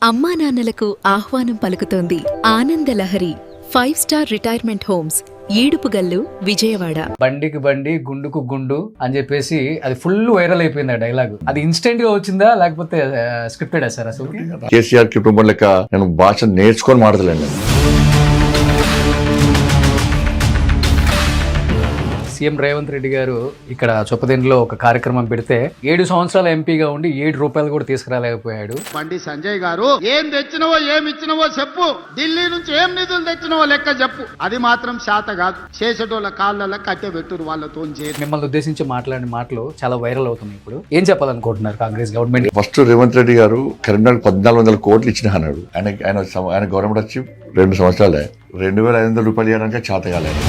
అమ్మా నాన్నలకు ఆహ్వానం పలుకుతోంది ఆనందలహరి 5-స్టార్ రిటైర్మెంట్ హోమ్స్ ఈడుపుగల్లు విజయవాడ. బండికి బండి గుండుకు గుండు అని చెప్పేసి అది ఫుల్ వైరల్ అయిపోయింది ఆ డైలాగ్. అది ఇన్స్టెంట్ గా వచ్చిందా లేకపోతే స్క్రిప్టెడ్ సార్? అసలు కేసీఆర్ కుటుంబం లెక్క నేను భాష నేర్చుకొని మాట్లాడలేండి. సీఎం రేవంత్ రెడ్డి గారు ఇక్కడ చొప్పదిండిలో ఒక కార్యక్రమం పెడితే 7 సంవత్సరాల ఎంపీగా ఉండి 7 రూపాయలు కూడా తీసుకురాలేకపోయాడు. బండి సంజయ్ గారు ఏం తెచ్చినవో ఏమి ఇచ్చినవో చెప్పు, ఢిల్లీ నుంచి ఏం నిధులు తెచ్చినవో లెక్క చెప్పు. అది మాత్రం శాత కాదు, చేసేటోళ్ళ కాళ్ళ కట్టె పెట్టురు వాళ్ళతో. మిమ్మల్ని ఉద్దేశించి మాట్లాడిన మాటలు చాలా వైరల్ అవుతున్నాయి. ఇప్పుడు ఏం చెప్పాలనుకుంటున్నారు కాంగ్రెస్ గవర్నమెంట్? ఫస్ట్ రేవంత్ రెడ్డి గారు కరీంనగర్ 1400 కోట్లు ఇచ్చిన అన్నాడు. ఆయన గవర్నమెంట్ వచ్చి 2 సంవత్సరాలే 2500 రూపాయలు ఇవ్వడానికి చేత కాలేదు.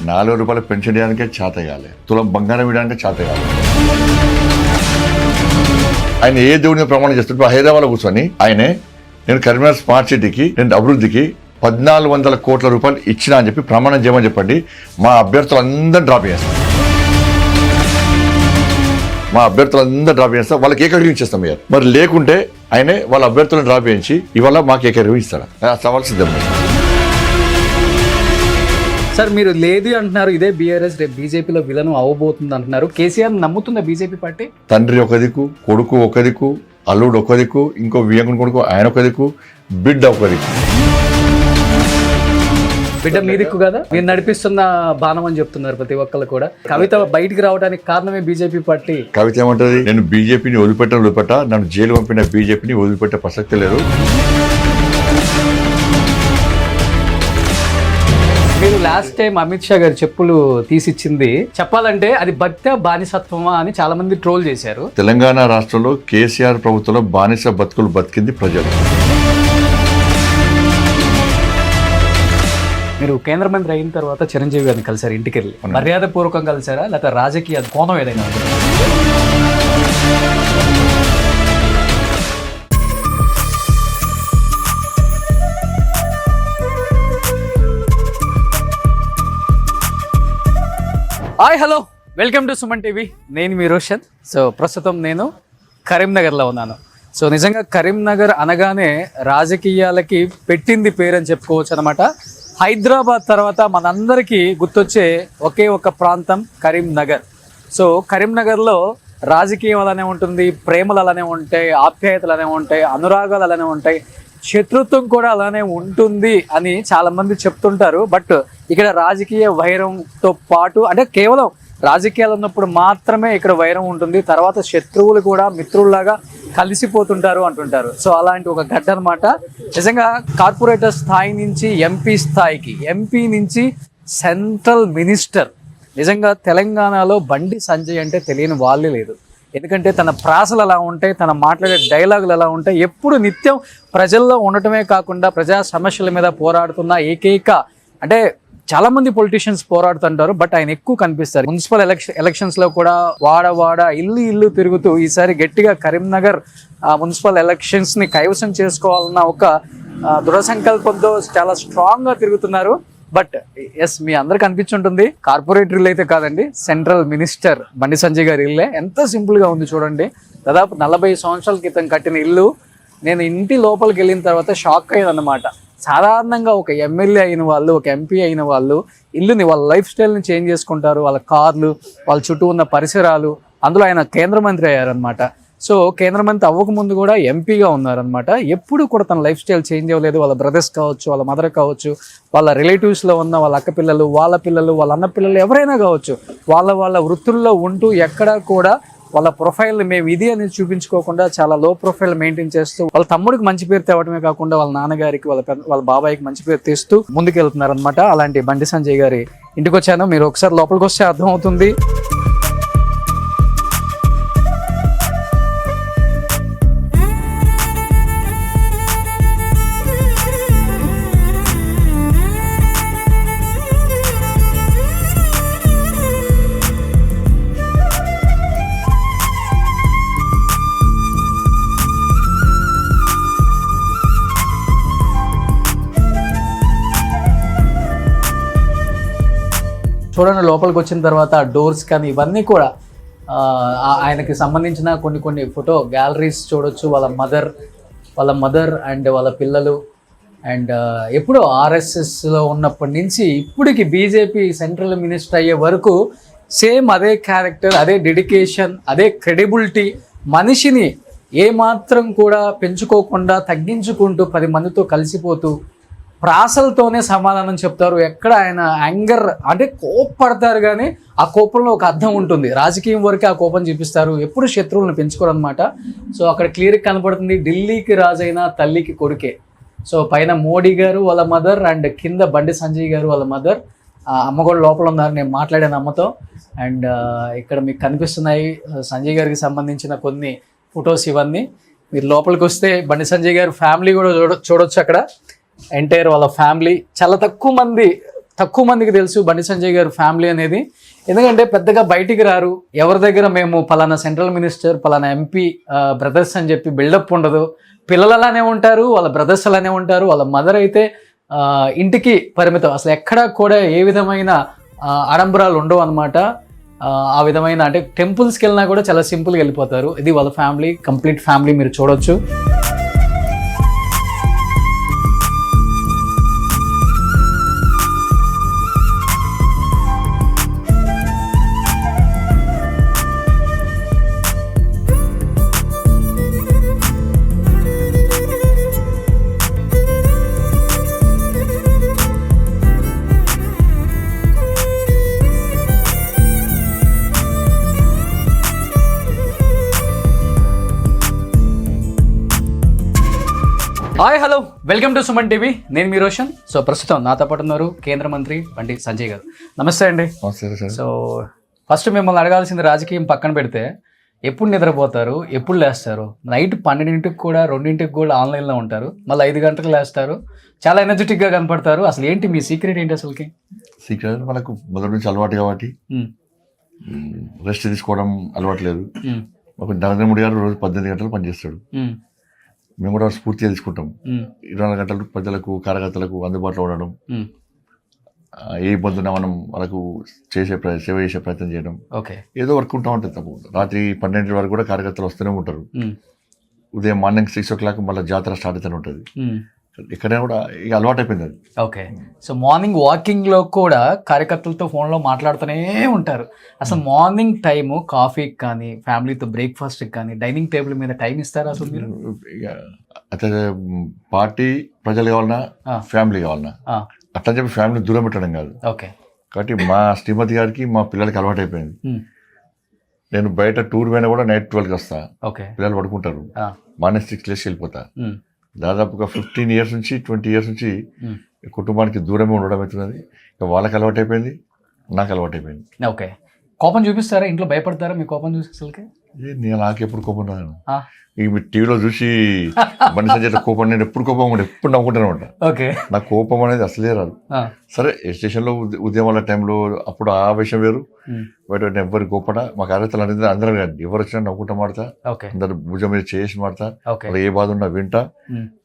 4 రూపాయలు పెన్షన్ ఇవ్వడానికే చేత కాలేదు. తులం బంగారం ఇవ్వడానికే చేత కాలేదు. ఆయన ఏ దేవుని ప్రమాణం చేస్తుంటే హైదరాబాద్ లో కూర్చొని ఆయనే నేను కరీంనగర్ స్మార్ట్ సిటీకి నేను అభివృద్ధికి 1400 కోట్ల రూపాయలు ఇచ్చినా అని చెప్పి ప్రమాణం చేయమని చెప్పండి. మా అభ్యర్థులందరూ డ్రాప్ చేస్తాం. వాళ్ళకి ఏకగ్రీవం ఇచ్చేస్తాం. మరి లేకుంటే ఆయనే వాళ్ళ అభ్యర్థులను డ్రాప్ చేయించి ఇవాళ మాకు ఏకగ్రీవం ఇస్తారా? సవాల్ సిద్ధం. సార్ మీరు లేదు అంటున్నారు, ఇదే బీఆర్ఎస్ రేపు బీజేపీలో విలనం అవ్వబోతుంది అంటున్నారు. కేసీఆర్ నమ్ముతుందా బీజేపీ పార్టీ? తండ్రి ఒక దిక్కు, కొడుకు ఒక దిక్కు, అల్లుడు ఒక దిక్కు, ఇంకో వియంకుని కొడుకు ఆయన ఒక దిక్కు, బిడ్డ ఒక దిక్కు. బిడ్డ మీ దిక్కు కదా, మీరు నడిపిస్తున్న బాణం అని చెప్తున్నారు ప్రతి ఒక్కళ్ళు కూడా. కవిత బయటికి రావడానికి కారణమే బీజేపీ పార్టీ. కవిత ఏమంటది? నేను బీజేపీని వదిలిపెట్ట నన్ను జైలు పంపిన బీజేపీని వదిలిపెట్టే ప్రసక్తి లేదు. మీరు లాస్ట్ టైం అమిత్ షా గారు చెప్పులు తీసిచ్చింది చెప్పాలంటే అది భక్త బానిసత్వమా అని చాలా మంది ట్రోల్ చేశారు. తెలంగాణ రాష్ట్రంలో కేసీఆర్ ప్రభుత్వంలో బానిస బతుకులు బతికింది ప్రజలు. మీరు కేంద్ర మంత్రి అయిన తర్వాత చిరంజీవి గారిని కలిసారు, ఇంటికి వెళ్ళి మర్యాద పూర్వకం కలిసారా లేకపోతే రాజకీయ కోణం ఏదైనా? Hi hello, welcome to Suman TV. నేను మీ రోషన్. సో ప్రస్తుతం నేను కరీంనగర్లో ఉన్నాను. సో నిజంగా కరీంనగర్ అనగానే రాజకీయాలకి పెట్టింది పేరు అని చెప్పుకోవచ్చు అనమాట. హైదరాబాద్ తర్వాత మనందరికీ గుర్తొచ్చే ఒకే ఒక ప్రాంతం కరీంనగర్. సో కరీంనగర్లో రాజకీయం అలానే ఉంటుంది, ప్రేమలు అలానే ఉంటాయి, ఆప్యాయతలు అలానే ఉంటాయి, అనురాగాలు అలానే ఉంటాయి, శత్రుత్వం కూడా అలానే ఉంటుంది అని చాలా మంది చెప్తుంటారు. బట్ ఇక్కడ రాజకీయ వైరంతో పాటు అంటే కేవలం రాజకీయాలు ఉన్నప్పుడు మాత్రమే ఇక్కడ వైరం ఉంటుంది, తర్వాత శత్రువులు కూడా మిత్రుల్లాగా కలిసిపోతుంటారు అంటుంటారు. సో అలాంటి ఒక గడ్డ అనమాట. నిజంగా కార్పొరేటర్ స్థాయి నుంచి ఎంపీ స్థాయికి, ఎంపీ నుంచి సెంట్రల్ మినిస్టర్, నిజంగా తెలంగాణలో బండి సంజయ్ అంటే తెలియని వాళ్ళే లేదు. ఎందుకంటే తన ప్రాసలు అలా ఉంటాయి, తన మాట్లాడే డైలాగులు అలా ఉంటాయి. ఎప్పుడు నిత్యం ప్రజల్లో ఉండటమే కాకుండా ప్రజా సమస్యల మీద పోరాడుతున్న ఏకైక, అంటే చాలా మంది పొలిటీషియన్స్ పోరాడుతుంటారు బట్ ఆయన ఎక్కువ కనిపిస్తారు. మున్సిపల్ ఎలక్షన్స్ లో కూడా వాడ ఇల్లు తిరుగుతూ ఈసారి గట్టిగా కరీంనగర్ మున్సిపల్ ఎలక్షన్స్ ని కైవసం చేసుకోవాలన్న ఒక దృఢ సంకల్పంతో చాలా స్ట్రాంగ్ గా తిరుగుతున్నారు. బట్ ఎస్, మీ అందరికి అనిపించుంటుంది కార్పొరేటర్ ఇల్లు అయితే కాదండి, సెంట్రల్ మినిస్టర్ బండి సంజయ్ గారి ఇల్లే. ఎంత సింపుల్ గా ఉంది చూడండి. దాదాపు 40 సంవత్సరాల క్రితం కట్టిన ఇల్లు. నేను ఇంటి లోపలికి వెళ్ళిన తర్వాత షాక్ అయ్యాను అన్నమాట. సాధారణంగా ఒక ఎమ్మెల్యే అయిన వాళ్ళు, ఒక ఎంపీ అయిన వాళ్ళు ఇల్లుని, వాళ్ళ లైఫ్ స్టైల్ని చేంజ్ చేసుకుంటారు, వాళ్ళ కార్లు, వాళ్ళ చుట్టూ ఉన్న పరిసరాలు. అందులో ఆయన కేంద్ర మంత్రి అయ్యారనమాట. సో కేంద్ర మంత్రి అవ్వకముందు కూడా ఎంపీగా ఉన్నారనమాట. ఎప్పుడు కూడా తన లైఫ్ స్టైల్ చేంజ్ అవ్వలేదు. వాళ్ళ బ్రదర్స్ కావచ్చు, వాళ్ళ మదర్ కావచ్చు, వాళ్ళ రిలేటివ్స్లో ఉన్న వాళ్ళ అక్క పిల్లలు, వాళ్ళ పిల్లలు, వాళ్ళ అన్న పిల్లలు ఎవరైనా కావచ్చు, వాళ్ళ వృత్తుల్లో ఉంటూ ఎక్కడా కూడా వాళ్ళ ప్రొఫైల్ని మేము ఇది అనేది చూపించుకోకుండా చాలా లో ప్రొఫైల్ మెయింటైన్ చేస్తూ వాళ్ళ తమ్ముడికి మంచి పేరు తేవడమే కాకుండా వాళ్ళ నాన్నగారికి, వాళ్ళ బాబాయికి మంచి పేరు తెస్తూ ముందుకు వెళ్తున్నారు అనమాట. అలాంటి బండి సంజయ్ గారి ఇంటికి వచ్చాను. మీరు ఒకసారి లోపలికి వస్తే అర్థమవుతుంది. చూడండి, లోపలికి వచ్చిన తర్వాత డోర్స్ కానీ ఇవన్నీ కూడా ఆయనకి సంబంధించిన కొన్ని ఫోటో గ్యాలరీస్ చూడొచ్చు. వాళ్ళ మదర్ అండ్ వాళ్ళ పిల్లలు అండ్ ఎప్పుడో ఆర్ఎస్ఎస్లో ఉన్నప్పటి నుంచి ఇప్పటికి బీజేపీ సెంట్రల్ మినిస్టర్ అయ్యే వరకు సేమ్ అదే క్యారెక్టర్, అదే డెడికేషన్, అదే క్రెడిబిలిటీ, మనిషిని ఏమాత్రం కూడా పెంచుకోకుండా తగ్గించుకుంటూ 10 మందితో కలిసిపోతూ ప్రాసలతోనే సమాధానం చెప్తారు. ఎక్కడ ఆయన యాంగర్ అంటే కోప్పడతారు, కానీ ఆ కోపంలో ఒక అర్థం ఉంటుంది. రాజకీయం వరకే ఆ కోపం చూపిస్తారు, ఎప్పుడు శత్రువులను పెంచుకోరు అనమాట. సో అక్కడ క్లియర్గా కనపడుతుంది, ఢిల్లీకి రాజైన తల్లికి కొడుకే. సో పైన మోడీ గారు వాళ్ళ మదర్ అండ్ కింద బండి సంజయ్ గారు వాళ్ళ మదర్. అమ్మ కూడా లోపల ఉన్నారు, నేను మాట్లాడాను అమ్మతో. అండ్ ఇక్కడ మీకు కనిపిస్తున్నాయి సంజయ్ గారికి సంబంధించిన కొన్ని ఫొటోస్. ఇవన్నీ మీరు లోపలికి వస్తే బండి సంజయ్ గారు ఫ్యామిలీ కూడా చూడొచ్చు. అక్కడ ఎంటైర్ వాళ్ళ ఫ్యామిలీ. చాలా తక్కువ మందికి తెలుసు బండి సంజయ్ గారు ఫ్యామిలీ అనేది. ఎందుకంటే పెద్దగా బయటికి రారు. ఎవరి దగ్గర మేము పలానా సెంట్రల్ మినిస్టర్, పలానా ఎంపీ బ్రదర్స్ అని చెప్పి బిల్డప్ ఉండదు. పిల్లలు అలానే ఉంటారు, వాళ్ళ బ్రదర్స్ అలానే ఉంటారు. వాళ్ళ మదర్ అయితే ఇంటికి పరిమితం. అసలు ఎక్కడా కూడా ఏ విధమైన ఆడంబరాలు ఉండవు అనమాట. ఆ విధమైన అంటే టెంపుల్స్కి వెళ్ళినా కూడా చాలా సింపుల్గా వెళ్ళిపోతారు. ఇది వాళ్ళ ఫ్యామిలీ, కంప్లీట్ ఫ్యామిలీ మీరు చూడొచ్చు. Hi hello, welcome to Suman TV. నేను మీ రోషన్. సో ప్రస్తుతం నాతో పాటు ఉన్నారు కేంద్ర మంత్రి బండి సంజయ్ గారు. నమస్తే అండి. సో ఫస్ట్ మిమ్మల్ని అడగాల్సింది, రాజకీయం పక్కన పెడితే ఎప్పుడు నిద్రపోతారు, ఎప్పుడు లేస్తారు? నైట్ 12ంటికి కూడా 2ంటికి కూడా ఆన్లైన్లో ఉంటారు, మళ్ళీ 5 గంటలకు లేస్తారు, చాలా ఎనర్జెటిక్గా కనపడతారు. అసలు ఏంటి మీ సీక్రెట్ ఏంటి? అసలుకి సీక్రెట్ మనకు మొదటి నుంచి అలవాటు కాబట్టి రెస్ట్ తీసుకోవడం అలవాటు లేదు. ఒక నరేంద్ర మోడీ గారు రోజు 18 గంటలు పనిచేస్తాడు. మేము కూడా స్ఫూర్తిగా తీసుకుంటాం. 24 గంటలు ప్రజలకు, కార్యకర్తలకు అందుబాటులో ఉండడం, ఏ ఇబ్బంది ఉన్నా మనం వాళ్ళకు సేవ చేసే ప్రయత్నం చేయడం. ఏదో వర్క్ ఉంటా ఉంటుంది. తప్పు రాత్రి 12 వరకు కూడా కార్యకర్తలు వస్తూనే ఉంటారు. ఉదయం మార్నింగ్ 6 o'clock మళ్ళీ జాతర స్టార్ట్ అవుతూనే ఉంటుంది. ఎక్కడైనా కూడా ఇక అలవాటు అయిపోయింది అది. ఓకే. సో మార్నింగ్ వాకింగ్లో కూడా కార్యకర్తలతో ఫోన్లో మాట్లాడుతూనే ఉంటారు. అసలు మార్నింగ్ టైము కాఫీకి కానీ, ఫ్యామిలీతో బ్రేక్ఫాస్ట్కి కానీ, డైనింగ్ టేబుల్ మీద టైం ఇస్తారా అసలు మీరు? అయితే పార్టీ ప్రజలు కావాలన్నా, ఫ్యామిలీ కావాలన్నా అట్లా చెప్పి ఫ్యామిలీ దూరం పెట్టడం కాదు. ఓకే. కాబట్టి మా శ్రీమతి గారికి, మా పిల్లలకి అలవాటు అయిపోయింది. నేను బయట టూర్ పోయినా కూడా నైట్ 12కి వస్తా. ఓకే. పిల్లలు పడుకుంటారు, మార్నింగ్ 6 లేసి వెళ్ళిపోతా. దాదాపుగా 15 years నుంచి 20 years నుంచి కుటుంబానికి దూరమే ఉండడం అవుతున్నది. ఇక వాళ్ళకి అలవాటు అయిపోయింది, నాకు అలవాటు అయిపోయింది. ఓకే. కోపం చూపిస్తారా ఇంట్లో? భయపడతారా మీ కోపం చూసి? అసలుకి నేను నాకెప్పుడు కోపం రాను. ఈ టీవీలో చూసి బండి సంజయ్ కోపం, నేను ఎప్పుడు కోపం కూడా ఎప్పుడు నవ్వుకుంటాను అనమాట. ఓకే. నాకు కోపం అనేది అసలే రాదు. సరే స్టేషన్లో ఉద్యమాల టైంలో అప్పుడు ఆ విషయం వేరు. బయట ఎవరు కోపడ మా కార్యకర్తలు అనేది అందరూ కానీ ఎవరు వచ్చినా నవ్వుకుంటా మాడతా, అందరు భుజం మీద చేసి మాడతా, వాళ్ళు ఏ బాధ ఉన్నా వింటా,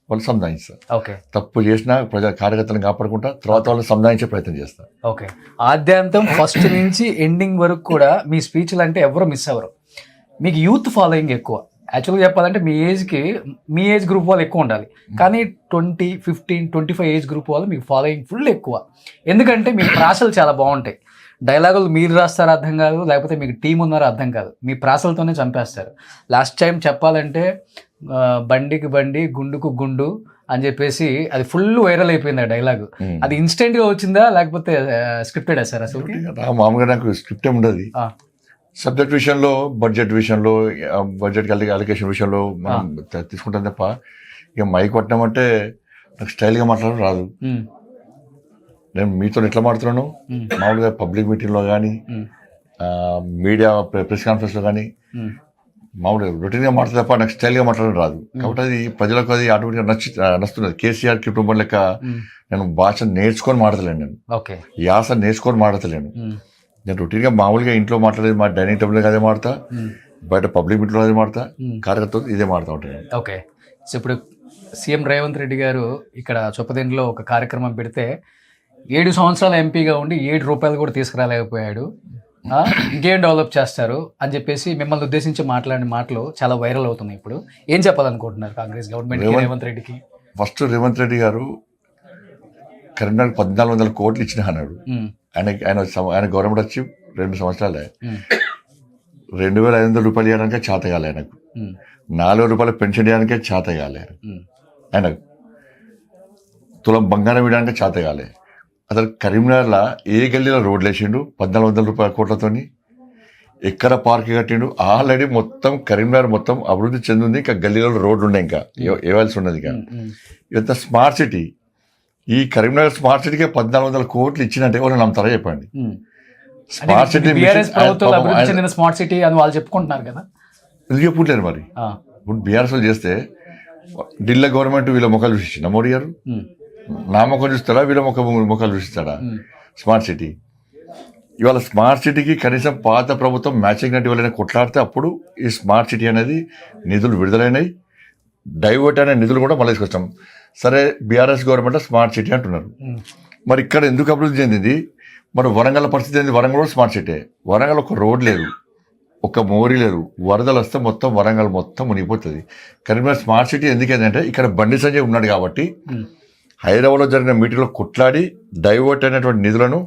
వాళ్ళు సంధానిస్తా. తప్పు చేసినా ప్రజా కార్యకర్తలను కాపాడుకుంటా, తర్వాత వాళ్ళు సంధానించే ప్రయత్నం చేస్తా. ఓకే. ఆద్యాంతం ఫస్ట్ నుంచి ఎండింగ్ వరకు కూడా మీ స్పీచ్లు అంటే ఎవరు మిస్ అవ్వరు. మీకు యూత్ ఫాలోయింగ్ ఎక్కువ. యాక్చువల్గా చెప్పాలంటే మీ ఏజ్ గ్రూప్ వాళ్ళు ఎక్కువ ఉండాలి, కానీ 20, 15, 25 ఏజ్ గ్రూప్ వాళ్ళు మీకు ఫాలోయింగ్ ఫుల్ ఎక్కువ. ఎందుకంటే మీ ప్రాసలు చాలా బాగుంటాయి. డైలాగులు మీరు రాస్తారో అర్థం కాదు, లేకపోతే మీకు టీం ఉన్నారో అర్థం కాదు, మీ ప్రాసలతోనే చంపేస్తారు. లాస్ట్ టైం చెప్పాలంటే బండికి బండి, గుండుకు గుండు అని చెప్పేసి అది ఫుల్ వైరల్ అయిపోయింది ఆ డైలాగ్. అది ఇన్స్టెంట్గా వచ్చిందా లేకపోతే స్క్రిప్టెడ్ సార్? అసలు మామూలుగా నాకు స్క్రిప్ట్ ఉండదు. సబ్జెక్ట్ విషయంలో, బడ్జెట్ విషయంలో, బడ్జెట్ అలికేషన్ విషయంలో మనం తీసుకుంటాం తప్ప ఇక మైక్ కొట్టినామంటే నాకు స్టైల్గా మాట్లాడడం రాదు. నేను మీతో ఎట్లా మాట్లాడుతున్నాను, మామూలుగా పబ్లిక్ మీటింగ్లో కానీ, మీడియా ప్రెస్ కాన్ఫరెన్స్లో కానీ మామూలుగా రొటీన్గా మాట్లాడే తప్ప నాకు స్టైల్గా మాట్లాడడం రాదు. కాబట్టి అది ప్రజలకు అది ఆటోమేటిక్గా నచ్చుతున్నది. కేసీఆర్ కుటుంబం లెక్క నేను భాష నేర్చుకొని మాట్లాడలేను, నేను యాస నేర్చుకొని మాట్లాడలేను. నేను రొటీన్గా మామూలుగా ఇంట్లో మాట్లాడేది మా డైనింగ్ టేబుల్ అదే మాడతా, బయట పబ్లిక్ మీట్లో అదే మాడతా, కార్యకర్తలు ఇదే మాడుతూ ఉంటాను. ఓకే. సో ఇప్పుడు సీఎం రేవంత్ రెడ్డి గారు ఇక్కడ చొప్పదండిలో ఒక కార్యక్రమం పెడితే 7 సంవత్సరాల ఎంపీగా ఉండి 7 రూపాయలు కూడా తీసుకురాలేకపోయాడు. ఇంకేం డెవలప్ చేస్తారు అని చెప్పేసి మిమ్మల్ని ఉద్దేశించి మాట్లాడిన మాటలు చాలా వైరల్ అవుతున్నాయి. ఇప్పుడు ఏం చెప్పాలనుకుంటున్నారు కాంగ్రెస్ గవర్నమెంట్ రేవంత్ రెడ్డికి? ఫస్ట్ రేవంత్ రెడ్డి గారు కరీంనగర్ 1400 కోట్లు ఇచ్చిన అన్నాడు. ఆయన గవర్నమెంట్ వచ్చి 2 సంవత్సరాలే 2500 రూపాయలు ఇవ్వడానికే చేత కాలే ఆయనకు. 4 రూపాయలు పెన్షన్ ఇవ్వడానికే చేత కాలే ఆయనకు. తులం బంగారం ఇవ్వడానికే చేత కాలే. అసలు కరీంనగర్లో ఏ గల్లీలో రోడ్లు వేసిండు 1400 రూపాయల కోట్లతోని? ఎక్కడ పార్క్ కట్టిండు? ఆల్రెడీ మొత్తం కరీంనగర్ మొత్తం అభివృద్ధి చెందింది. ఇంకా గల్లీలో రోడ్లు ఉన్నాయి, ఇంకా ఇవ్వాల్సి ఉన్నది. ఇంకా ఇంత స్మార్ట్ సిటీ, ఈ కరీంనగర్ స్మార్ట్ సిటీకే 1400 కోట్లు ఇచ్చినట్టే వాళ్ళు నమ్ముతారా చెప్పండి? స్మార్ట్ సిటీ స్మార్ట్ సిటీ అని వాళ్ళు చెప్పుకుంటున్నారు కదా, ఎందుకు చెప్పుకుంటారు మరి? ఇప్పుడు బీఆర్ఎస్ వాళ్ళు చేస్తే ఢిల్లీ గవర్నమెంట్ వీళ్ళ ముఖాలు చూసిందా మోడీ గారు? నా ముఖం చూస్తాడా, వీళ్ళ ముఖాలు చూస్తాడా? స్మార్ట్ సిటీ ఇవాళ స్మార్ట్ సిటీకి కనీసం పాత ప్రభుత్వం మ్యాచింగ్ నటి వాళ్ళని కొట్లాడితే అప్పుడు ఈ స్మార్ట్ సిటీ అనేది నిధులు విడుదలైనాయి. డైవర్ట్ అనే నిధులు కూడా మళ్ళీ తీసుకొచ్చాం. సరే, బీఆర్ఎస్ గవర్నమెంట్ స్మార్ట్ సిటీ అంటున్నారు. మరి ఇక్కడ ఎందుకు అభివృద్ధి చెందింది? మరి వరంగల్ పరిస్థితి ఏంది? వరంగల్ కూడా స్మార్ట్ సిటీ. వరంగల్ ఒక రోడ్ లేదు, ఒక మోరీ లేదు. వరదలు వస్తే మొత్తం వరంగల్ మొత్తం మునిగిపోతుంది. కరీంనగర్ స్మార్ట్ సిటీ ఎందుకంటే ఇక్కడ బండి సంజయ్ ఉన్నాడు కాబట్టి హైదరాబాద్లో జరిగిన మీటింగ్లో కొట్లాడి డైవర్ట్ అయినటువంటి నిధులను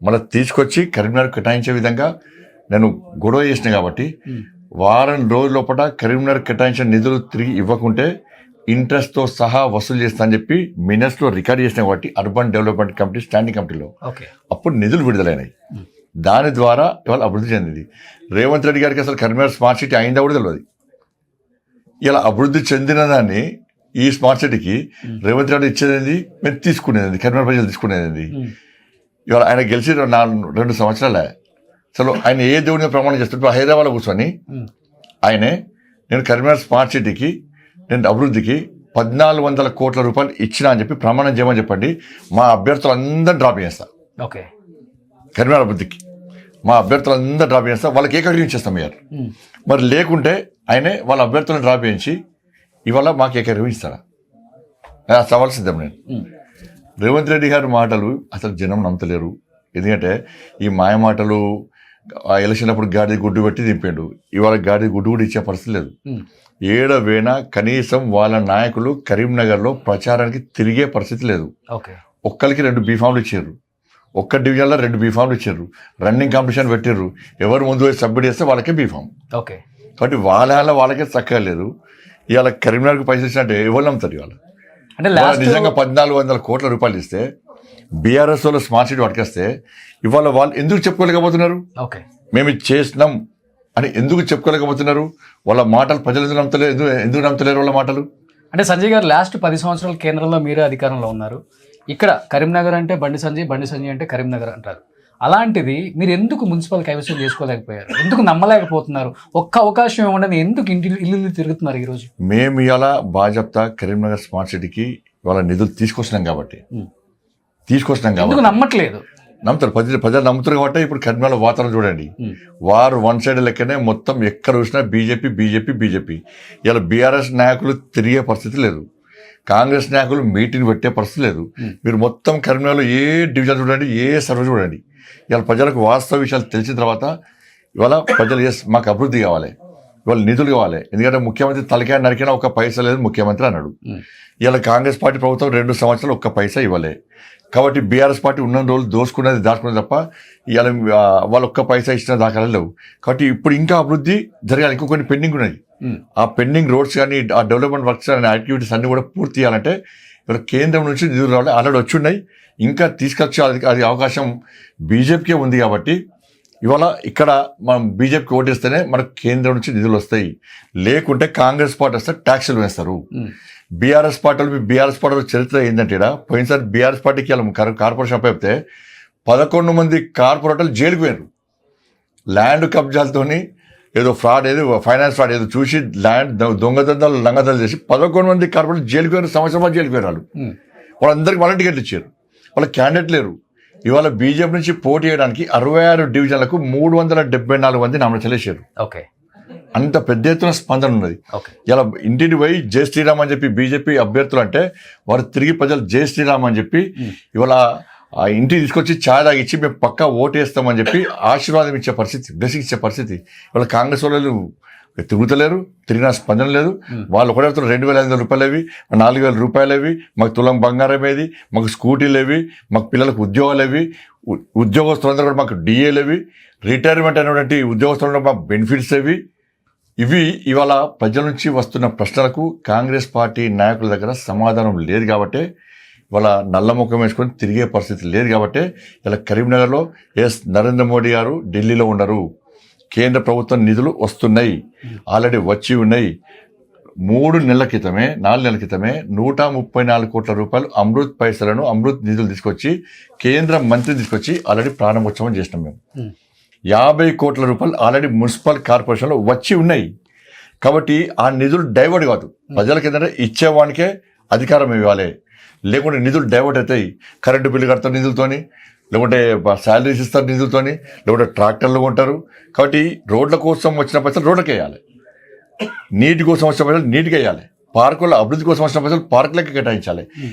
మళ్ళీ తీసుకొచ్చి కరీంనగర్ కేటాయించే విధంగా నేను గొడవ చేసిన కాబట్టి వారం రోజుల లోపల కరీంనగర్ కేటాయించిన నిధులు తిరిగి ఇవ్వకుంటే ఇంట్రెస్ట్తో సహా వసూలు చేస్తా అని చెప్పి మినిట్స్లో రికార్డ్ చేసిన కాబట్టి అర్బన్ డెవలప్మెంట్ కమిటీ స్టాండింగ్ కమిటీలో అప్పుడు నిధులు విడుదలైనాయి. దాని ద్వారా ఇవాళ అభివృద్ధి చెందింది. రేవంత్ రెడ్డి గారికి అసలు కరీంనగర్ స్మార్ట్ సిటీ అయిందా కూడా తెలియదు. ఇలా అభివృద్ధి చెందిన దాన్ని ఈ స్మార్ట్ సిటీకి రేవంత్ రెడ్డి ఇచ్చేది మేము తీసుకునేది, కరీంనగర్ ప్రజలు తీసుకునేది. ఇవాళ ఆయన గెలిచి 2 సంవత్సరాలే. అసలు ఆయన ఏ దేవుని ప్రమాణం చేస్తుంటే హైదరాబాద్లో కూర్చొని ఆయనే నేను కరీంనగర్ స్మార్ట్ సిటీకి నేను అభివృద్ధికి 1400 కోట్ల రూపాయలు ఇచ్చినా అని చెప్పి ప్రమాణం చేయమని చెప్పండి, మా అభ్యర్థులందరూ డ్రాప్ చేస్తా. కరీంనగర్ అభివృద్ధికి మా అభ్యర్థులందరూ డ్రాప్ చేస్తా, వాళ్ళకి ఏకగ్రీవించేస్తాం అయ్యారు. మరి లేకుంటే ఆయనే వాళ్ళ అభ్యర్థులను డ్రాప్ చేయించి ఇవాళ మాకు ఏకగ్రీవిస్తారా? సవాల్ సిద్ధం. నేను రేవంత్ రెడ్డి గారి మాటలు అసలు జనం నమ్మతలేరు. ఎందుకంటే ఈ మాయ మాటలు ఎలక్షన్ అప్పుడు గాడి గుడ్డు పెట్టి దింపాడు. ఇవాళ గాడి గుడ్డు కూడా ఇచ్చే పరిస్థితి లేదు. ఏడవేనా కనీసం వాళ్ళ నాయకులు కరీంనగర్లో ప్రచారానికి తిరిగే పరిస్థితి లేదు. ఒక్కరికి 2 బీఫామ్లు ఇచ్చారు, ఒక్క డివిజన్లో 2 బీఫామ్లు ఇచ్చారు. రన్నింగ్ కాంపిటీషన్ పెట్టారు. ఎవరు ముందు పోయి సబ్మిట్ చేస్తే వాళ్ళకే బీఫామ్. కాబట్టి వాళ్ళకే చక్కగా లేదు. ఇవాళ కరీంనగర్కి పైసలు ఇచ్చినట్టే ఎవరు నమ్ముతారు? ఇవాళ నిజంగా 1400 కోట్ల రూపాయలు ఇస్తే బీఆర్ఎస్ వాళ్ళు స్మార్ట్ సిటీ పట్టుకొస్తే ఇవాళ వాళ్ళు ఎందుకు చెప్పుకోలేకపోతున్నారు? మేము ఇది చేసినాం అని ఎందుకు చెప్పుకోలేకపోతున్నారు? వాళ్ళ మాటలు ప్రజలు ఎందుకు నమ్మతలేరు వాళ్ళ మాటలు? అంటే సంజయ్ గారు లాస్ట్ 10 సంవత్సరాల కేంద్రంలో మీరే అధికారంలో ఉన్నారు. ఇక్కడ కరీంనగర్ అంటే బండి సంజయ్ అంటే కరీంనగర్ అంటారు. అలాంటిది మీరు ఎందుకు మున్సిపల్ కైవసం చేసుకోలేకపోయారు? ఎందుకు నమ్మలేకపోతున్నారు? ఒక్క అవకాశం ఏమన్నా ఎందుకు ఇల్లు తిరుగుతున్నారు ఈరోజు? మేము ఇవాళ బాజప్తా కరీంనగర్ స్మార్ట్ సిటీకి ఇవాళ నిధులు తీసుకొచ్చినాం కాబట్టి నమ్మట్లేదు. నమ్ముతారు ప్రజలు నమ్ముతారు కాబట్టి ఇప్పుడు కరీంనగర్ వాతావరణం చూడండి. వారు వన్ సైడ్ లెక్కనే మొత్తం ఎక్కడ చూసినా బీజేపీ. ఇలా బీఆర్ఎస్ నాయకులు తిరిగే పరిస్థితి లేదు, కాంగ్రెస్ నాయకులు మీటింగ్ పెట్టే పరిస్థితి లేదు. మీరు మొత్తం కరీంనగర్లో ఏ డివిజన్ చూడండి, ఏ సర్వే చూడండి. ఇవాళ ప్రజలకు వాస్తవ విషయాలు తెలిసిన తర్వాత ఇవాళ ప్రజలు మాకు అభివృద్ధి కావాలి, ఇవాళ నిధులు కావాలి. ఎందుకంటే ముఖ్యమంత్రి తలకాయ నరికినా 1 పైసా లేదు ముఖ్యమంత్రి అన్నాడు. ఇవాళ కాంగ్రెస్ పార్టీ ప్రభుత్వం 2 సంవత్సరాలు 1 పైసా ఇవ్వలే. కాబట్టి బీఆర్ఎస్ పార్టీ ఉన్న రోజులు దాచుకున్నది తప్ప ఇవాళ వాళ్ళు 1 పైసా ఇచ్చిన దాఖలాలు లేవు. కాబట్టి ఇప్పుడు ఇంకా అభివృద్ధి జరగాలి. ఇంకా కొన్ని పెండింగ్ ఉన్నాయి. ఆ పెండింగ్ రోడ్స్ కానీ ఆ డెవలప్మెంట్ వర్క్స్ కానీ యాక్టివిటీస్ అన్ని కూడా పూర్తి చేయాలంటే ఇక్కడ కేంద్రం నుంచి నిధులు రావాలి. ఆల్రెడీ వచ్చి ఉన్నాయి, ఇంకా తీసుకొచ్చే అది అవకాశం బీజేపీకే ఉంది. కాబట్టి ఇవాళ ఇక్కడ మనం బీజేపీకి ఓటేస్తేనే మనకు కేంద్రం నుంచి నిధులు వస్తాయి. లేకుంటే కాంగ్రెస్ పార్టీ వస్తే ట్యాక్సులు వేస్తారు. బీఆర్ఎస్ పార్టీలో చరిత్ర ఏంటంటే పోయినసారి బీఆర్ఎస్ పార్టీకి కార్పొరేషన్ అప్పచెప్తే 11 మంది కార్పొరేటర్లు జైలుకు పోయారు. ల్యాండ్ కబ్జాలతోని ఏదో ఫ్రాడ్, ఫైనాన్స్ ఫ్రాడ్ చూసి ల్యాండ్ దొంగదందాలు లంగదాలు చేసి 11 మంది కార్పొరేటర్లు జైలుకు పోయారు. సంవత్సరం జైలుకు పోయారు. వాళ్ళందరికీ మళ్ళీ టికెట్లు ఇచ్చారు. వాళ్ళ క్యాండిడేట్ లేరు. ఇవాళ బీజేపీ నుంచి పోటీ చేయడానికి 66 డివిజన్లకు 374 మంది నామినేషన్లు వేశారు. అంత పెద్ద ఎత్తున స్పందన ఉన్నది. ఇలా ఇంటిని పోయి జై శ్రీరామ్ అని చెప్పి బీజేపీ అభ్యర్థులు అంటే వారు తిరిగి ప్రజలు జై శ్రీరామ్ అని చెప్పి ఇవాళ ఆ ఇంటికి తీసుకొచ్చి ఛాయ్ తాగిచ్చి మేము పక్కా ఓటేస్తామని చెప్పి ఆశీర్వాదం ఇచ్చే పరిస్థితి, బ్లెస్సింగ్ ఇచ్చే పరిస్థితి. ఇవాళ కాంగ్రెస్ వాళ్ళు తిరుగుతలేరు, తిరిగిన స్పందన లేదు. వాళ్ళు ఒకటే 2,500 రూపాయలు అవి, 4,000 రూపాయలు అవి, మాకు తులం బంగారం ఏది, మాకు స్కూటీలు అవి, మాకు పిల్లలకు ఉద్యోగాలు అవి, ఉద్యోగస్తులందరూ కూడా మాకు డిఏలు అవి, రిటైర్మెంట్ అనేటువంటి ఉద్యోగస్తులు మాకు బెనిఫిట్స్ అవి. ఇవి ఇవాళ ప్రజల నుంచి వస్తున్న ప్రశ్నలకు కాంగ్రెస్ పార్టీ నాయకుల దగ్గర సమాధానం లేదు కాబట్టి, ఇవాళ నల్ల ముఖం వేసుకొని తిరిగే పరిస్థితి లేదు కాబట్టి, ఇలా కరీంనగర్లో నరేంద్ర మోడీ గారు ఢిల్లీలో ఉన్నారు. కేంద్ర ప్రభుత్వం నిధులు వస్తున్నాయి, ఆల్రెడీ వచ్చి ఉన్నాయి. 4 నెలల క్రితమే 134 కోట్ల రూపాయలు అమృత్ పైసలను, అమృత్ నిధులు తీసుకొచ్చి కేంద్ర మంత్రిని తీసుకొచ్చి ఆల్రెడీ ప్రారంభోత్సవం చేసినాం మేము. 50 కోట్ల రూపాయలు ఆల్రెడీ మున్సిపల్ కార్పొరేషన్లో వచ్చి ఉన్నాయి. కాబట్టి ఆ నిధులు డైవర్ట్ కాదు, ప్రజలకి ఏంటంటే ఇచ్చేవానికే అధికారం ఇవ్వాలి, లేకుంటే నిధులు డైవర్ట్ అవుతాయి. కరెంటు బిల్లు కడతారు నిధులతోని, లేకుంటే శాలరీస్ ఇస్తారు నిధులతోని, లేకుంటే ట్రాక్టర్లు కొంటారు. కాబట్టి రోడ్ల కోసం వచ్చిన పైసలు రోడ్లకి వేయాలి, నీటి కోసం వచ్చిన పైసలు నీటికి వేయాలి, పార్కుల అభివృద్ధి కోసం వచ్చిన పైసలు పార్కులకి కేటాయించాలి.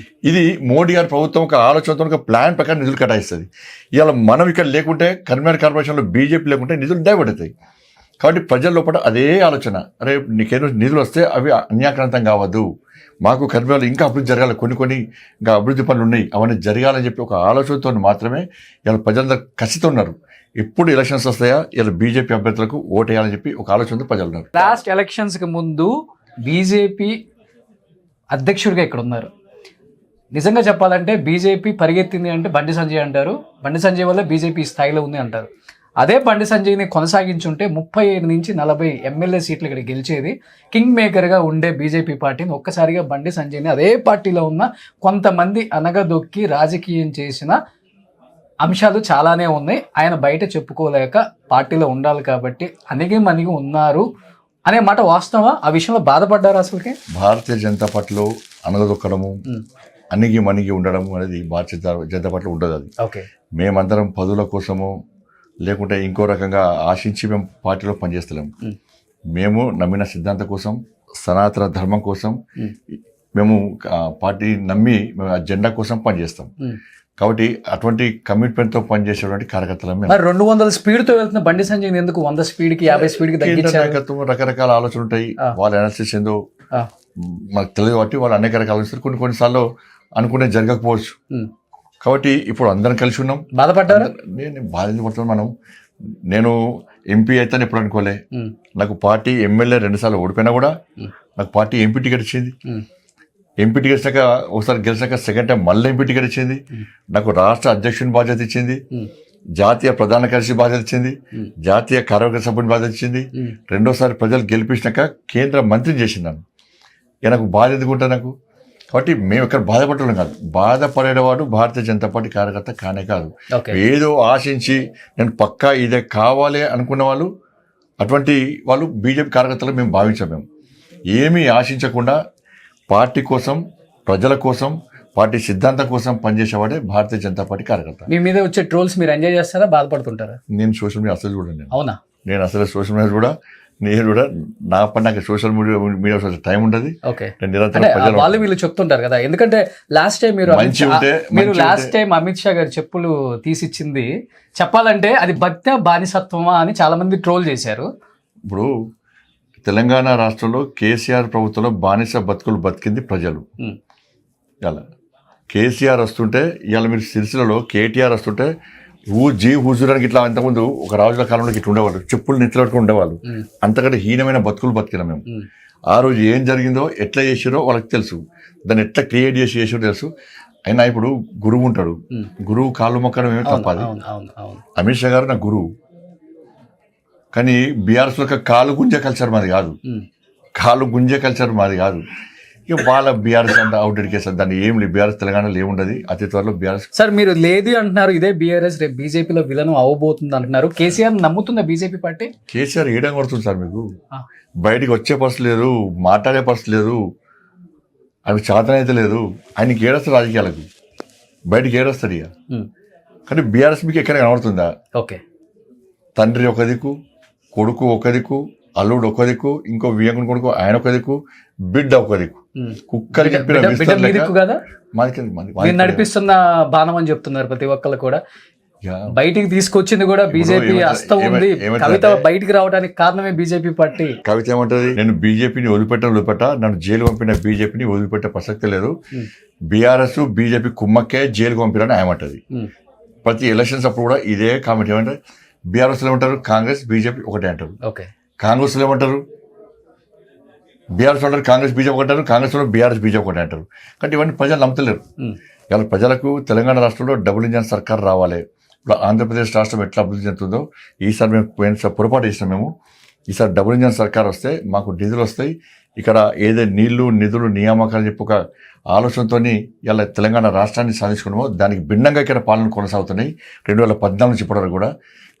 ఇది మోడీ గారి ప్రభుత్వం ఒక ఆలోచనతో ఒక ప్లాన్ ప్రకారం నిధులు కేటాయిస్తుంది. ఇవాళ మనం ఇక్కడ లేకుంటే కరీంనగర్ కార్పొరేషన్లో బీజేపీ లేకుంటే నిధులు డైవర్ట్ అవుతాయి. కాబట్టి ప్రజల లోపల అదే ఆలోచన, అరే నీకేదో నిధులు వస్తే అవి అన్యాక్రాంతం కావద్దు, మాకు కరీంనగర్లో ఇంకా అభివృద్ధి జరగాలి, కొన్ని ఇంకా అభివృద్ధి పనులు ఉన్నాయి, అవన్నీ జరగాలని చెప్పి ఒక ఆలోచనతో మాత్రమే ఇలా ప్రజలందరూ కసితో ఉన్నారు. ఎప్పుడు ఎలక్షన్స్ వస్తాయా ఇలా బీజేపీ అభ్యర్థులకు ఓటేయాలని చెప్పి ఒక ఆలోచనతో ప్రజలు ఉన్నారు. లాస్ట్ ఎలక్షన్స్కి ముందు బీజేపీ అధ్యక్షుడిగా ఇక్కడ ఉన్నారు. నిజంగా చెప్పాలంటే బీజేపీ పరిగెత్తింది అంటే బండి సంజయ్ అంటారు, బండి సంజయ్ వల్ల బీజేపీ స్థాయిలో ఉంది అంటారు. అదే బండి సంజయ్ని కొనసాగించుంటే 35 నుంచి 40 ఎమ్మెల్యే సీట్లు ఇక్కడ గెలిచేది. కింగ్ మేకర్గా ఉండే బీజేపీ పార్టీని ఒక్కసారిగా బండి సంజయ్ని అదే పార్టీలో ఉన్న కొంతమంది అనగదొక్కి రాజకీయం చేసిన అంశాలు చాలానే ఉన్నాయి. ఆయన బయట చెప్పుకోలేక పార్టీలో ఉండాలి కాబట్టి అణిగి మణిగి ఉన్నారు అనే మాట వాస్తవా? ఆ విషయంలో బాధపడ్డారు అసలుకి? భారతీయ జనతా పార్టీలో అనగదొక్కడము, అణిగి మణిగి ఉండడం అనేది భారతీయ జనతా పార్టీలో ఉండదు. అది ఓకే, మేమందరం పదవుల కోసము లేకుంటే ఇంకో రకంగా ఆశించి మేము పార్టీలో పనిచేస్తలేము. మేము నమ్మిన సిద్ధాంతం కోసం, సనాతన ధర్మం కోసం మేము పార్టీ నమ్మి మేము ఆ జెండా కోసం పనిచేస్తాం. కాబట్టి అటువంటి కమిట్మెంట్తో పనిచేసేటువంటి కార్యకర్తలు. 200 స్పీడ్తో వెళ్తున్న బండి సంజయ్ ఎందుకు 100 స్పీడ్కి 50 స్పీడ్కి తగ్గించారు? రకరకాల ఆలోచనలు ఉంటాయి, వాళ్ళ అనాలిసిస్ ఏందో మనకు తెలియదు కాబట్టి వాళ్ళు అనేక రకాల ఆలోచిస్తారు. కొన్నిసార్లు అనుకునే జరగకపోవచ్చు. కాబట్టి ఇప్పుడు అందరం కలిసి ఉన్నాం. బాధపడ్డారు? నేను బాధపడుతున్నాను. నేను ఎంపీ అయితే ఎప్పుడు అనుకోలే. నాకు పార్టీ ఎమ్మెల్యే 2 సార్లు ఓడిపోయినా కూడా నాకు పార్టీ ఎంపీ టికెట్ ఇచ్చింది. ఎంపీ టికెట్ ఇచ్చాక ఒకసారి గెలిచాక సెకండ్ టైం మళ్ళీ ఎంపీ టికెట్ ఇచ్చింది. నాకు రాష్ట్ర అధ్యక్షుని బాధ్యత ఇచ్చింది, జాతీయ ప్రధాన కార్యదర్శి బాధ్యత ఇచ్చింది, జాతీయ కార్యవర్గ సభ్యుని బాధ్యత ఇచ్చింది. 2వ సారి ప్రజలు గెలిపించినాక కేంద్ర మంత్రిని చేసిందాను. ఇక నాకు బాధ ఎందుకుంటా నాకు. కాబట్టి మేము ఇక్కడ బాధపడటం కాదు, బాధపడేవాడు భారతీయ జనతా పార్టీ కార్యకర్త కానే కాదు. ఏదో ఆశించి నేను పక్కా ఇదే కావాలి అనుకున్న వాళ్ళు, అటువంటి వాళ్ళు బీజేపీ కార్యకర్తలు మేము భావించాం. మేము ఏమీ ఆశించకుండా పార్టీ కోసం, ప్రజల కోసం, పార్టీ సిద్ధాంతం కోసం పనిచేసేవాడే భారతీయ జనతా పార్టీ కార్యకర్త. మీ మీద వచ్చే ట్రోల్స్ మీరు ఎంజాయ్ చేస్తారా, బాధపడుతుంటారా? నేను సోషల్ మీడియా అసలు చూడండి. అవునా? నేను అసలు సోషల్ మీడియా కూడా నేను కూడా నా పని నాకు సోషల్ మీడియా టైం ఉంటుంది. వాళ్ళు వీళ్ళు చెప్తుంటారు కదా, ఎందుకంటే లాస్ట్ టైం మీరు లాస్ట్ టైం అమిత్ షా గారి చెప్పులు తీసిచ్చింది చెప్పాలంటే అది భక్త్యా బానిసత్వమా అని చాలా మంది ట్రోల్ చేశారు. ఇప్పుడు తెలంగాణ రాష్ట్రంలో కేసీఆర్ ప్రభుత్వంలో బానిస బతుకులు బతికింది ప్రజలు. ఇలా కేసీఆర్ వస్తుంటే, ఇవాళ మీరు సిరిసిల్లలో కేటీఆర్ వస్తుంటే హుజూరానికి ఇట్లా అంతకుముందు ఒక రాజుల కాలంలో ఇట్లా ఉండేవాళ్ళు, చెప్పులు నెత్తిపెట్టుకుని ఉండేవాళ్ళు. అంతకంటే హీనమైన బతుకులు బతికినాం మేము. ఆ రోజు ఏం జరిగిందో, ఎట్లా చేసారో వాళ్ళకి తెలుసు, దాన్ని ఎట్లా క్రియేట్ చేసారో తెలుసు. అయినా ఇప్పుడు గురువు ఉంటాడు, గురువు కాళ్ళు మొక్కడం ఏమో తప్పది. అమిత్ షా గారు నా గురువు, కానీ బీఆర్ఎస్లో కాలు గుంజే కల్చర్ మాది కాదు, కాలు గుంజే కల్చర్ మాది కాదు. ఇక వాళ్ళ బీఆర్ఎస్ అంతా అవుటెడ్ కేసు, దాన్ని ఏం లేదు. బీఆర్ఎస్ తెలంగాణలో ఏముండదు, అతి త్వరలో బీఆర్ఎస్. సార్ మీరు లేదు అంటున్నారు, ఇదే బీఆర్ఎస్ రేపు బీజేపీలో విలనం అవ్వబోతుంది అంటున్నారు. కేసీఆర్ నమ్ముతుందా బీజేపీ పార్టీ? కేసీఆర్ ఏడం కొడుతుంది సార్, మీకు బయటికి వచ్చే పరిస్థితి లేదు, మాట్లాడే పరిస్థితి లేదు, ఆయనకు చేతన అయితే లేదు. ఆయనకి ఏడొస్తారు రాజకీయాలకు, బయటికి ఏడొస్తారు ఇక. కానీ బీఆర్ఎస్ మీకు ఎక్కడ కనబడుతుందా? ఓకే, తండ్రి ఒక దిక్కు, కొడుకు ఒక దిక్కు, అల్లుడు ఒక దిక్కు, ఇంకో వియంకుని కొడుకు ఆయన ఒక దిక్కు, బిడ్డ ఒక దిక్కు. కుక్కలు చెప్పిన బిడ్డ విస్తరణ మీ లెక్క దిక్కు కదా మీరు నడిపిస్తున్న బాణం అని చెప్తున్నారు ప్రతి ఒక్కళ్ళు కూడా. బయటికి తీసుకొచ్చింది కూడా బీజేపీ హస్తం ఉంది. కవిత బయటికి రావడానికి కారణమే బీజేపీ పార్టీ. కవిత ఏమంటది, నేను బీజేపీని వదిలిపెట్ట నన్ను జైలు పంపిన బీజేపీని వదిలిపెట్టే ప్రసక్తి లేదు, బీఆర్ఎస్ బీజేపీ కుమ్మక్కే జైలుకు పంపిరని ఆయమంటది. ప్రతి ఎలక్షన్స్ అప్పుడు కూడా ఇదే కామెంట్. ఏమంటారు బీఆర్ఎస్ ఏమంటారు, కాంగ్రెస్ బీజేపీ ఒకటే అంటారు. కాంగ్రెస్ ఏమంటారు, బీఆర్ఎస్ అంటారు కాంగ్రెస్ బీజేపీ ఒకటి అంటారు, కాంగ్రెస్ బీఆర్ఎస్ బీజేపీ ఒకటి అంటారు. కానీ ఇవన్నీ ప్రజలు నమ్మతలేరు. ఇవాళ ప్రజలకు తెలంగాణ రాష్ట్రంలో డబుల్ ఇంజన్ సర్కార్ రావాలి. ఇప్పుడు ఆంధ్రప్రదేశ్ రాష్ట్రం ఎట్లా అభివృద్ధి చెందుతుందో ఈసారి మేము పోయినసారి పొరపాటు చేసినాం. మేము ఈసారి డబుల్ ఇంజన్ సర్కార్ వస్తే మాకు నిధులు వస్తాయి, ఇక్కడ ఏదో నీళ్లు నిధులు నియామకాలు చెప్పి ఒక ఆలోచనతో ఇలా తెలంగాణ రాష్ట్రాన్ని సాధించుకున్నామో దానికి భిన్నంగా ఇక్కడ పాలన కొనసాగుతున్నాయి 2014 నుంచి ఇప్పటివరకు కూడా.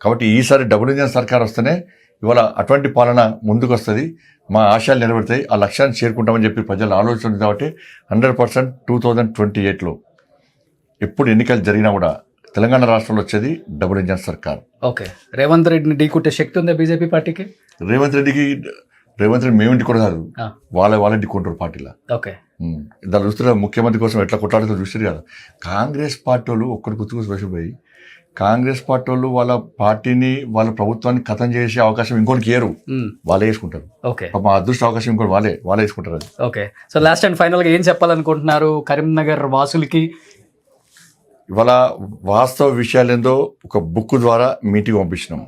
కాబట్టి ఈసారి డబుల్ ఇంజన్ సర్కార్ వస్తేనే ఇవాళ అటువంటి పాలన ముందుకు వస్తుంది, మా ఆశయాలు నెరవేరుతాయి, ఆ లక్ష్యాన్ని చేరుకుంటామని చెప్పి ప్రజల ఆలోచన ఉంది. కాబట్టి 100% 2028లో ఎప్పుడు ఎన్నికలు జరిగినా కూడా తెలంగాణ రాష్ట్రంలో వచ్చేది డబుల్ ఇంజన్ సర్కార్. ఓకే, రేవంత్ రెడ్డిని ఢీకొట్టే శక్తి ఉందా బీజేపీ పార్టీకి? రేవంత్ రెడ్డి మేమింటి కూడా కాదు, వాళ్ళ ఢీకొంటారు పార్టీలో. ఓకే, దాన్ని చూస్తున్న ముఖ్యమంత్రి కోసం ఎట్లా కొట్లాడుతూ చూస్తారు కదా. కాంగ్రెస్ పార్టీ వాళ్ళు ఒక్కడి గుర్తుకు వచ్చిపోయి కాంగ్రెస్ పార్టీ వాళ్ళు వాళ్ళ పార్టీని వాళ్ళ ప్రభుత్వాన్ని ఖతం చేసే అవకాశం ఇంకోటికి ఏరు, వాళ్ళే వేసుకుంటారు. ఓకే, మా అదృష్ట అవకాశం ఇంకోటి వాళ్ళే వేసుకుంటారు. అది okay. So last and final గా ఏం చెప్పాలనుకుంటున్నారు కరీంనగర్ వాసులకి? ఇవాళ వాస్తవ విషయాలేందో ఒక బుక్ ద్వారా మీటింగ్ పంపించినాం.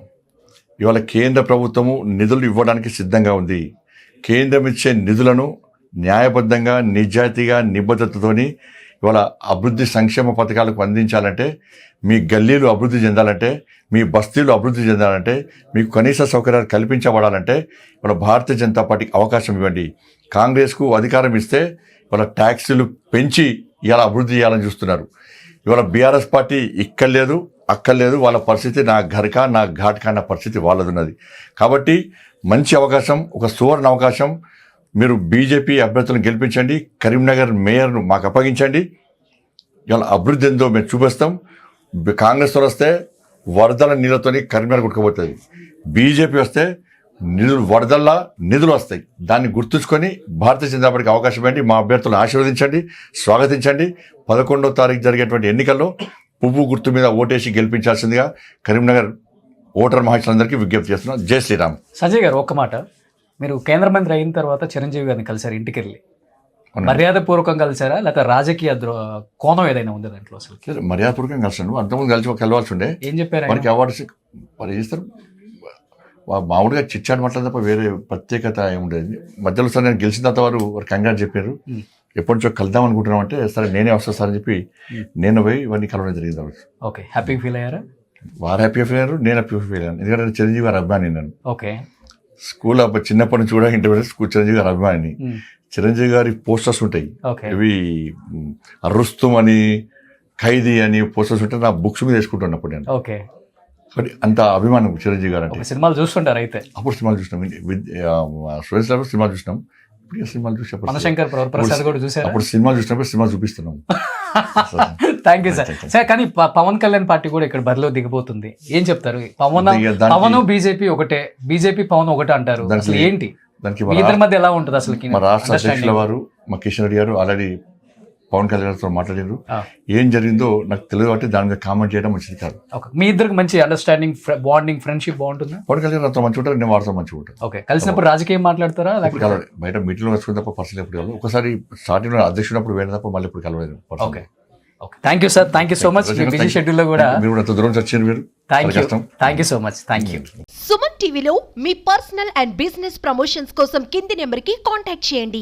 ఇవాళ కేంద్ర ప్రభుత్వము నిధులు ఇవ్వడానికి సిద్ధంగా ఉంది. కేంద్రం ఇచ్చే నిధులను న్యాయబద్ధంగా నిజాయితీగా నిబద్ధతతోని ఇవాళ అభివృద్ధి సంక్షేమ పథకాలకు అందించాలంటే, మీ గల్లీలు అభివృద్ధి చెందాలంటే, మీ బస్తీలు అభివృద్ధి చెందాలంటే, మీకు కనీస సౌకర్యాలు కల్పించబడాలంటే ఇవాళ భారతీయ జనతా పార్టీకి అవకాశం ఇవ్వండి. కాంగ్రెస్కు అధికారం ఇస్తే ఇవాళ ట్యాక్సీలు పెంచి ఇవాళ అభివృద్ధి చేయాలని చూస్తున్నారు. ఇవాళ బీఆర్ఎస్ పార్టీ ఇక్కడ లేదు అక్కడ లేదు, వాళ్ళ పరిస్థితి నా ఘర్కా నా ఘాట్కా అన్న పరిస్థితి వాళ్ళది ఉన్నది. కాబట్టి మంచి అవకాశం, ఒక సువర్ణ అవకాశం. మీరు బీజేపీ అభ్యర్థులను గెలిపించండి, కరీంనగర్ మేయర్ను మాకు అప్పగించండి. ఇవాళ అభివృద్ధి ఎంతో మేము చూపిస్తాం. కాంగ్రెస్ వస్తే వరదల నీళ్ళతోని కరీంనగర్ కొట్టుకుపోతుంది, బీజేపీ వస్తే వరదల్లా నిధులు వస్తాయి. దాన్ని గుర్తుంచుకొని భారతీయ జనతా పార్టీకి అవకాశం ఇవ్వండి. మా అభ్యర్థులను ఆశీర్వదించండి, స్వాగతించండి. 11వ తారీఖు జరిగేటువంటి ఎన్నికల్లో పువ్వు గుర్తు మీద ఓటేసి గెలిపించాల్సిందిగా కరీంనగర్ ఓటర్ మహాశయులందరికీ విజ్ఞప్తి చేస్తున్నాం. జై శ్రీరామ్. సంజయ్ గారు, ఒక్క మాట, మీరు కేంద్ర మంత్రి అయిన తర్వాత చిరంజీవి గారిని కలిసారు, ఇంటికి వెళ్ళి మర్యాదపూర్వకంగా కలిసారా లేకపోతే రాజకీయ కోణం ఏదైనా ఉంది దాంట్లో? అసలు మర్యాదపూర్వకంగా కలిసాను, అంతకుముందు కలవాల్సి ఉండే. ఏం చెప్పారు? మనకి అవార్డ్స్ మరి చేస్తారు, మామూలుగా చిచ్చాడు మాట్లాడే తప్ప వేరే ప్రత్యేకత ఏముండేది. మధ్యలో సార్ నేను గెలిచిన తర్వాత వారు కంగారు చెప్పారు, ఎప్పటి నుంచో కలుద్దాం అనుకుంటున్నాం అంటే, సరే నేనే వస్తాను సార్ అని చెప్పి నేను పోయి ఇవన్నీ కలవడం జరిగింది. ఓకే, హ్యాపీ ఫీల్ అయ్యారా? వారు హ్యాపీగా ఫీల్ అయ్యారు, నేను హ్యాపీగా ఫీల్ అయ్యాను. ఎందుకంటే చిరంజీవి గారు అభిమాని నేను. ఓకే, స్కూల్ చిన్నప్పటి నుంచి కూడా ఇంటర్మీడియట్ స్కూల్ చిరంజీవి గారు అభిమాని. చిరంజీవి గారి పోస్టర్స్ ఉంటాయి, ఇవి అరుస్తుం అని ఖైదీ అని పోస్టర్స్ ఉంటాయి, నా బుక్స్ మీద వేసుకుంటున్నప్పుడు నేను. ఓకే, అంత అభిమానం చిరంజీవి గారు అంటే. సినిమాలు చూస్తుంటారు అయితే? అప్పుడు సినిమాలు చూసినాం, స్టూడెంట్స్ లైఫ్ సినిమాలు చూసినాం. ఇప్పుడు సినిమాలు చూసినప్పుడు అప్పుడు సినిమాలు చూసినప్పుడు సినిమా చూపిస్తున్నాం. Thank you sir. సార్, కానీ పవన్ కళ్యాణ్ పార్టీ కూడా ఇక్కడ బరిలో దిగబోతుంది, ఏం చెప్తారు? పవన్ బీజేపీ ఒకటే, బీజేపీ పవన్ ఒకటే అంటారు, అసలు ఏంటి దానికి ఇద్దరి మధ్య ఎలా ఉంటుంది అసలు? మా రాష్ట్ర అధ్యక్షుల వారు మా కిషన్ రెడ్డి గారు ఆల్రెడీ పవన్ కళ్యాణ్తో మాట్లాడారు. ఏం జరిగిందో నాకు తెలియదు కాబట్టి దాని మీద కామెంట్ చేయడం మంచిది కాదు. మీ ఇద్దరికి మంచి అండర్స్టాండింగ్, బాండింగ్, ఫ్రెండ్షిప్ బాగుంటుందా? పవన్ కళ్యాణ్ నాతో మంచి ఉంటారు, నేను వారితో మంచిగా ఉంటాను. ఓకే, కలిసినప్పుడు రాజకీయం మాట్లాడతారా? బయట మీటింగ్లో వచ్చుకుని తప్ప పర్సనల్ ఎప్పుడు కలవదు. ఒకసారి స్టార్టింగ్ అధ్యక్షుడు వేరే తప్ప మళ్ళీ ఇప్పుడు కలవలేదు. Okay, thank you sir, thank you so much. Busy schedule లో కూడా మీరు అంత దూరం వచ్చారు. మీరు thank you so much. Thank you. Suman టీవీలో మీ పర్సనల్ అండ్ బిజినెస్ ప్రమోషన్స్ కోసం కింది నెంబర్కి కాంటాక్ట్ చేయండి.